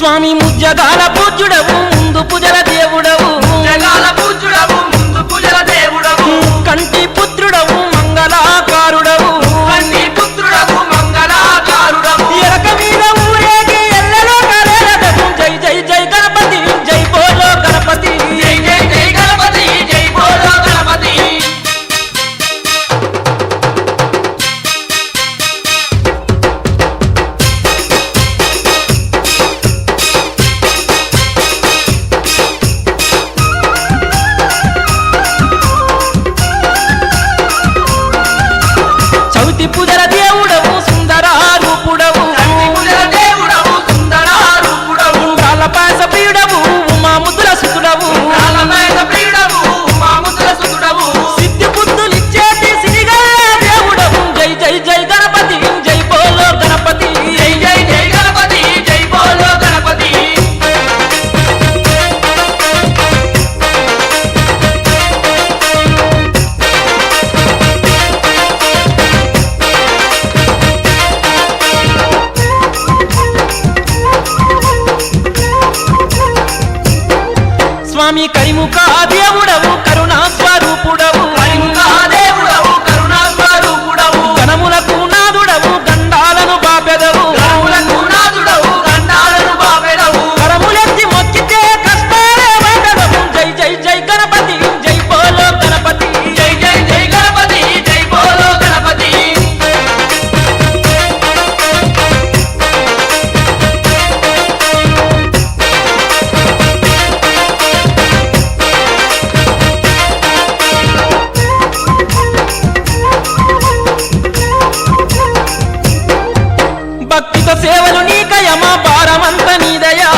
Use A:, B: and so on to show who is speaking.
A: స్వామి ముజ్జగాల పూజ్యుడవు ముందు పూజల దేవుడవు
B: జగాల పూజ్యుడవు ముందు పూజల దేవుడవు
A: కంటి పుత్రుడవు మంగళాకారుడవు
B: కన్ని పుత్రుడవు మంగళాకారుడవు
A: ఎరక మీద ఊరేగి ఎల్లెలో కలేరదవు జై జై జై గణపతి జై బోలో గణపతి
B: జై జై జై గణపతి జై బోలో గణపతి
A: చవితి పూజల దేవుడవు సుందరారూపుడవు
B: కన్ని పూజల దేవుడవు సుందరారూపుడవు
A: ఉండ్రాల పాస ప్రియుడవు ఉమాముద్ర సుతుడవు
B: కాలమేఘ ప్రియుడవు మాముద్ర సుతుడవు
A: సిద్ధి బుద్ధులిచ్చేటి సిరిగల్ల దేవుడవు జై జై జై గణపతి జై బోలో గణపతి
B: జై జై జై గణపతి జై బోలో గణపతి
A: స్వామి కరిముఖ దేవుడవు కరుణా స్వరూపుడవు
B: కరిముఖా దేవుడవు కరుణా స్వరూపుడవు
A: గణములకు నాదుడవు గండాలను బాపెదవు
B: రాములకు నాదుడవు గండాలను బాపెదవు
A: కరములెత్తి మొక్కితే కష్టాలే వేదవు జై జై జై గణపతి జై బోలో గణపతి
B: జై జై జై గణపతి జై బోలో గణపతి
A: భక్తితో సేవలు నీకయమా భారమంత నీదయా